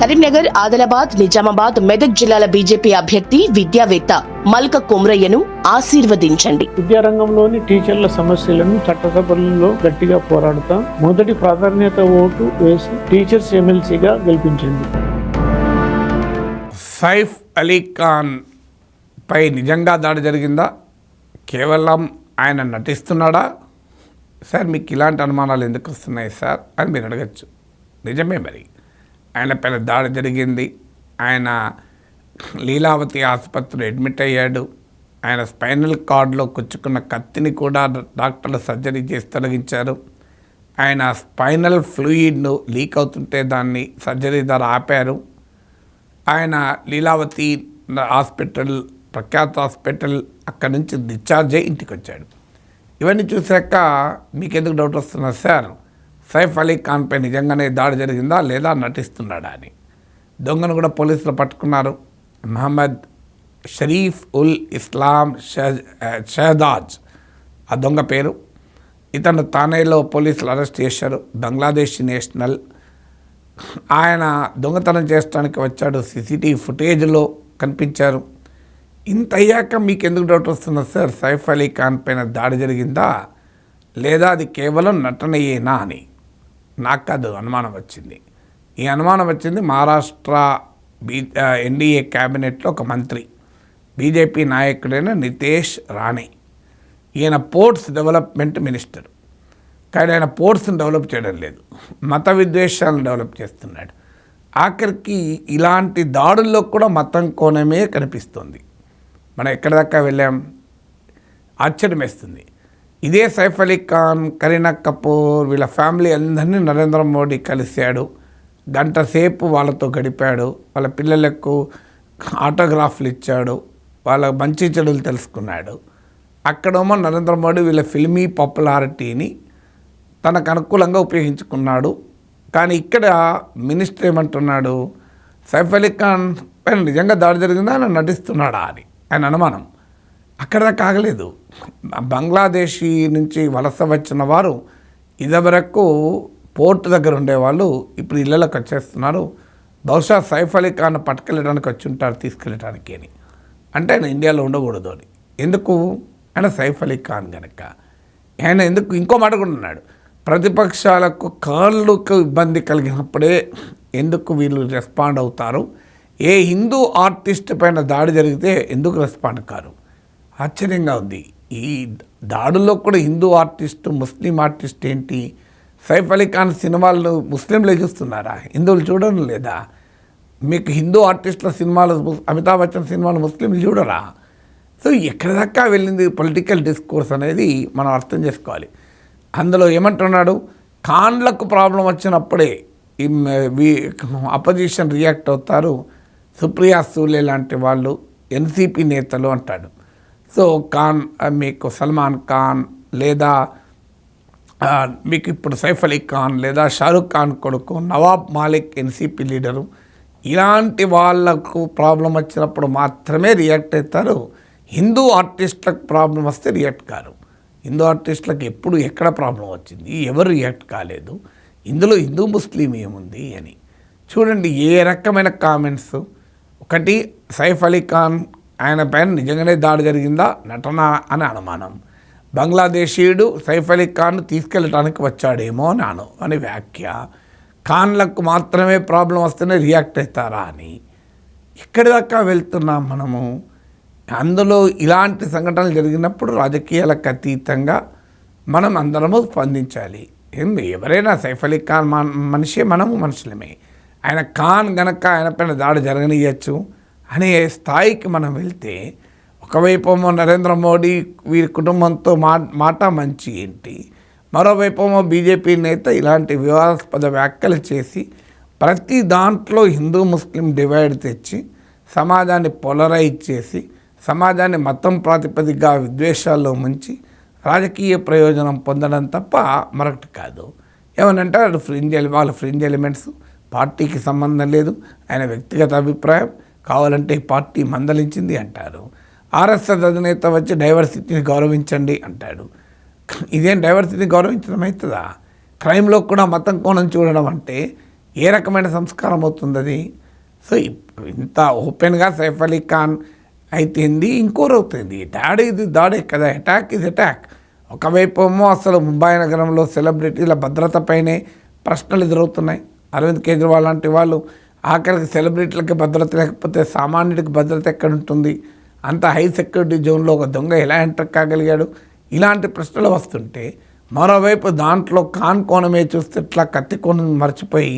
కరీంనగర్, ఆదిలాబాద్, నిజామాబాద్, మెదక్ జిల్లాల బీజేపీ అభ్యర్థి విద్యావేత్త మల్క కొమ్రయ్యను ఆశీర్వదించండి. విద్యారంగంలోని టీచర్ల సమస్యలను చట్టసభల్లో గట్టిగా పోరాడుతాం. మొదటి ప్రాధాన్యత ఓటు వేసి టీచర్స్ ఎమ్మెల్సీగా గెలిపించండి. సైఫ్ అలీ ఖాన్ పై నిజంగా దాడి జరిగిందా, కేవలం ఆయన నటిస్తున్నాడా? సార్ మీకు ఇలాంటి అనుమానాలు ఎందుకు వస్తున్నాయి సార్ అని మీరు అడగచ్చు. నిజమే, మరి ఆయన పైన దాడి జరిగింది. ఆయన లీలావతి ఆసుపత్రిలో అడ్మిట్ అయ్యాడు. ఆయన స్పైనల్ కార్డ్లో కుచ్చుకున్న కత్తిని కూడా డాక్టర్లు సర్జరీ చేసి తొలగించారు. ఆయన స్పైనల్ ఫ్లూయిడ్ను లీక్ అవుతుంటే దాన్ని సర్జరీ ద్వారా ఆపారు. ఆయన లీలావతి హాస్పిటల్, ప్రఖ్యాత హాస్పిటల్, అక్కడి నుంచి డిశ్చార్జ్ అయ్యి ఇంటికి వచ్చాడు. ఇవన్నీ చూశాక మీకెందుకు డౌట్ వస్తున్నారు సార్, సైఫ్ అలీ ఖాన్పై నిజంగానే దాడి జరిగిందా లేదా నటిస్తున్నాడా అని? దొంగను కూడా పోలీసులు పట్టుకున్నారు. మహమ్మద్ షరీఫ్ ఉల్ ఇస్లాం షహదాజ్ ఆ దొంగ పేరు. ఇతను థానేలో పోలీసులు అరెస్ట్ చేశారు. బంగ్లాదేశ్ నేషనల్. ఆయన దొంగతనం చేయడానికి వచ్చాడు. సీసీటీవీ ఫుటేజ్లో కనిపించారు. ఇంత అయ్యాక మీకు ఎందుకు డౌట్ వస్తున్నా సార్, సైఫ్ అలీ ఖాన్ పైన దాడి జరిగిందా లేదా అది కేవలం నటనయేనా అని? నాకు కాదు అనుమానం వచ్చింది. ఈ అనుమానం వచ్చింది మహారాష్ట్ర ఎన్డీఏ క్యాబినెట్లో ఒక మంత్రి, బీజేపీ నాయకుడైన నితేష్ రాణే. ఈయన పోర్ట్స్ డెవలప్మెంట్ మినిస్టర్. కానీ ఆయన పోర్ట్స్ని డెవలప్ చేయడం లేదు, మత విద్వేషాలను డెవలప్ చేస్తున్నాడు. ఆఖరికి ఇలాంటి దాడుల్లో కూడా మతం కోణమే కనిపిస్తుంది. మనం ఎక్కడి దాకా వెళ్ళాం, ఆశ్చర్యం వేస్తుంది. ఇదే సైఫ్ అలీ ఖాన్, కరీనా కపూర్, వీళ్ళ ఫ్యామిలీ అందరినీ నరేంద్ర మోడీ కలిశాడు. గంట సేపు వాళ్ళతో గడిపాడు. వాళ్ళ పిల్లలకు ఆటోగ్రాఫ్లు ఇచ్చాడు. వాళ్ళ మంచి చెడులు తెలుసుకున్నాడు. అక్కడేమో నరేంద్ర మోడీ వీళ్ళ ఫిల్మీ పాపులారిటీని తనకు అనుకూలంగా ఉపయోగించుకున్నాడు. కానీ ఇక్కడ మినిస్టర్ ఏమంటున్నాడు, సైఫ్ అలీ ఖాన్ పైన నిజంగా దాడి జరిగిందా అని నటిస్తున్నాడా అని ఆయన అనుమానం. అక్కడ దాకా ఆగలేదు. బంగ్లాదేశీ నుంచి వలస వచ్చిన వారు ఇదివరకు పోర్ట్ దగ్గర ఉండేవాళ్ళు ఇప్పుడు ఇళ్ళకి వచ్చేస్తున్నారు. బహుశా సైఫ్ అలీ ఖాన్ పట్టుకెళ్ళడానికి వచ్చి ఉంటారు, తీసుకెళ్ళడానికి అని. అంటే ఆయన ఇండియాలో ఉండకూడదు అని. ఎందుకు? ఆయన సైఫ్ అలీ ఖాన్ కనుక. ఆయన ఎందుకు? ఇంకో మాట కూడా ఉన్నాడు, ప్రతిపక్షాలకు కాళ్ళకు ఇబ్బంది కలిగినప్పుడే ఎందుకు వీళ్ళు రెస్పాండ్ అవుతారు, ఏ హిందూ ఆర్టిస్ట్ పైన దాడి జరిగితే ఎందుకు రెస్పాండ్ కారు? ఆశ్చర్యంగా ఉంది. ఈ దాడుల్లో కూడా హిందూ ఆర్టిస్ట్, ముస్లిం ఆర్టిస్ట్ ఏంటి? సైఫ్ అలీ ఖాన్ సినిమాలను ముస్లింలే చూస్తున్నారా, హిందువులు చూడడం లేదా? మీకు హిందూ ఆర్టిస్టుల సినిమాలు, అమితాబ్ బచ్చన్ సినిమాలు ముస్లింలు చూడరా? సో ఎక్కడి దాకా వెళ్ళింది పొలిటికల్ డిస్కోర్స్ అనేది మనం అర్థం చేసుకోవాలి. అందులో ఏమంటున్నాడు, ఖాన్లకు ప్రాబ్లం వచ్చినప్పుడే అపోజిషన్ రియాక్ట్ అవుతారు, సుప్రియా సూలే లాంటి వాళ్ళు, ఎన్సీపీ నేతలు అంటాడు. సో ఖాన్, మీకు సల్మాన్ ఖాన్ లేదా మీకు ఇప్పుడు సైఫ్ అలీ ఖాన్ లేదా షారుఖ్ ఖాన్ కొడుకు నవాబ్ మాలిక్ ఎన్సీపీ లీడరు, ఇలాంటి వాళ్లకు ప్రాబ్లం వచ్చినప్పుడు మాత్రమే రియాక్ట్ అవుతారు. హిందూ ఆర్టిస్టులకు ప్రాబ్లం వస్తే రియాక్ట్ కారు. హిందూ ఆర్టిస్టులకు ఎప్పుడు ఎక్కడ ప్రాబ్లం వచ్చింది, ఎవరు రియాక్ట్ కాలేదు, ఇందులో హిందూ ముస్లిం ఏముంది అని చూడండి. ఏ రకమైన కామెంట్స్. ఒకటి, సైఫ్ అలీ ఖాన్ ఆయన పైన నిజంగానే దాడి జరిగిందా, నటన అని అనుమానం. బంగ్లాదేశీయుడు సైఫ్ అలీ ఖాన్ తీసుకెళ్ళడానికి వచ్చాడేమో అని వ్యాఖ్య. ఖాన్లకు మాత్రమే ప్రాబ్లం వస్తేనే రియాక్ట్ అవుతారా అని. ఎక్కడి దాకా వెళ్తున్నాం మనము? అందులో ఇలాంటి సంఘటనలు జరిగినప్పుడు రాజకీయాలకు అతీతంగా మనం అందరము స్పందించాలి. ఎవరైనా సైఫ్ అలీ ఖాన్ మనిషే, మనము మనుషులమే. ఆయన ఖాన్ గనక ఆయన పైన దాడి జరగనియచ్చు అనే స్థాయికి మనం వెళ్తే, ఒకవైపేమో నరేంద్ర మోడీ వీరి కుటుంబంతో మాట మంచి ఏంటి, మరోవైపేమో బీజేపీ నేత ఇలాంటి వివాదాస్పద వ్యాఖ్యలు చేసి ప్రతి దాంట్లో హిందూ ముస్లిం డివైడ్ తెచ్చి సమాజాన్ని పోలరైజ్ చేసి సమాజాన్ని మతం ప్రాతిపదికగా విద్వేషాల్లో ముంచి రాజకీయ ప్రయోజనం పొందడం తప్ప మరొకటి కాదు. ఏమనంటే వాళ్ళ ఫ్రింజ్ ఎలిమెంట్స్, పార్టీకి సంబంధం లేదు, ఆయన వ్యక్తిగత అభిప్రాయం, కావాలంటే పార్టీ మందలించింది అంటారు. ఆర్ఎస్ఎస్ అధినేత వచ్చి డైవర్సిటీని గౌరవించండి అంటాడు. ఇదేం డైవర్సిటీని గౌరవించడం అవుతుందా? క్రైమ్లో కూడా మతం కోణం చూడడం అంటే ఏ రకమైన సంస్కారం అవుతుంది అది? సో ఇంత ఓపెన్గా సైఫ్ అలీ ఖాన్ అయితేంది, ఇంకోరు అవుతుంది. దాడి ఇది దాడే కదా, అటాక్ ఇది అటాక్. ఒకవైపు ఏమో అసలు ముంబై నగరంలో సెలబ్రిటీల భద్రతపైనే ప్రశ్నలు ఎదురవుతున్నాయి. అరవింద్ కేజ్రీవాల్ లాంటి వాళ్ళు ఆఖరికి సెలబ్రిటీలకి భద్రత లేకపోతే సామాన్యుడికి భద్రత ఎక్కడ ఉంటుంది? అంత హై సెక్యూరిటీ జోన్లో ఒక దొంగ ఎలా ఎంటర్ కాగలిగాడు? ఇలాంటి ప్రశ్నలు వస్తుంటే మరోవైపు దాంట్లో ఖాన్ కోణమే చూస్తే ఇట్లా కత్తి కోణం మర్చిపోయి